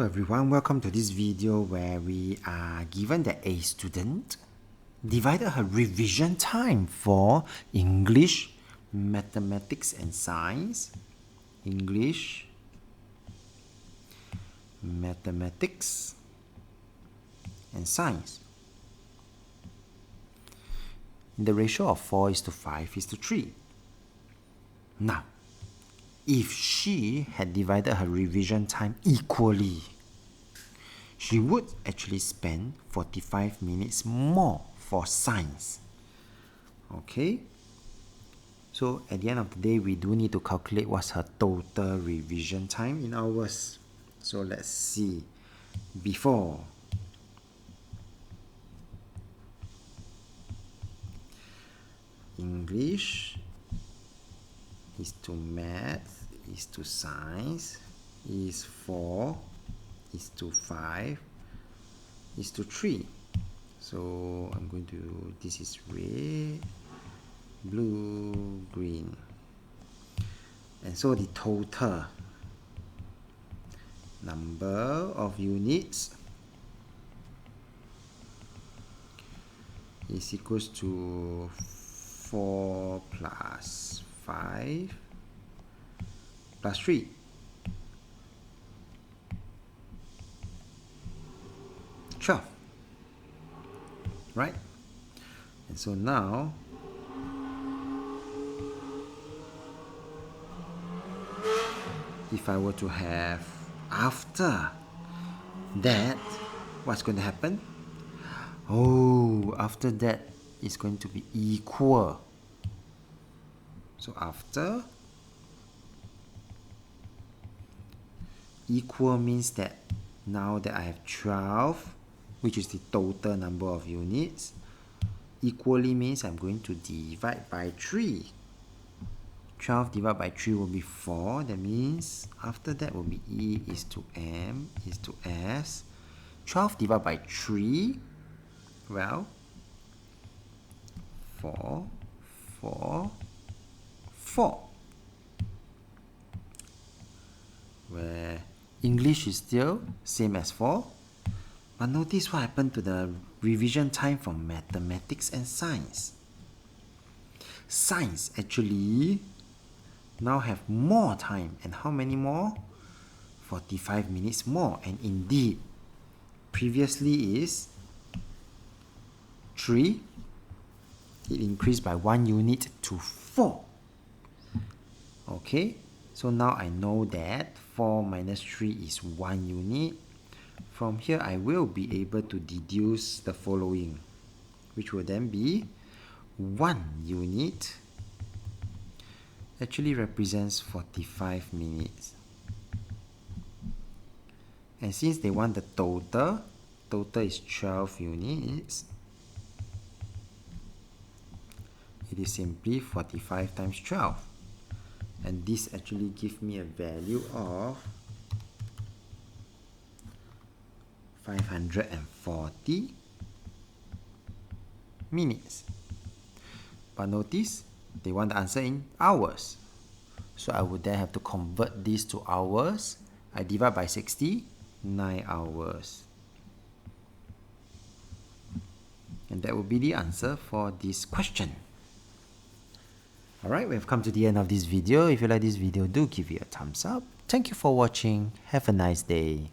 everyone, welcome to this video where we are given that a student divided her revision time for English, Mathematics and Science, English, Mathematics and Science, in the ratio of 4:5:3. Now, if she had divided her revision time equally, she would actually spend 45 minutes more for science. Okay? So at the end of the day, we do need to calculate what's her total revision time in hours. So let's see. Before, English is to math, is to science, is 4, is to 5, is to 3. So I'm going to, this is red, blue, green. And so the total number of units is equals to 4 plus 5 plus 3. Sure. Right? And so now, if I were to have after that, what's going to happen? Oh, after that is going to be equal. So after, equal means that now that I have 12, which is the total number of units, equally means I'm going to divide by 3. 12 divided by 3 will be 4. That means after that will be E is to M is to S. 12 divided by 3, well, 4, 4, 4. Where English is still same as 4. But notice what happened to the revision time for Mathematics and Science. Science actually now have more time. And how many more? 45 minutes more. And indeed, previously is 3. It increased by 1 unit to 4. Okay, so now I know that 4 minus 3 is 1 unit. From here, I will be able to deduce the following, which will then be 1 unit actually represents 45 minutes. And since they want the total is 12 units, it is simply 45 times 12. And this actually gives me a value of 540 minutes. But notice, they want the answer in hours. So I would then have to convert this to hours. I divide by 60, 9 hours. And that would be the answer for this question. Alright, we have come to the end of this video. If you like this video, do give it a thumbs up. Thank you for watching. Have a nice day.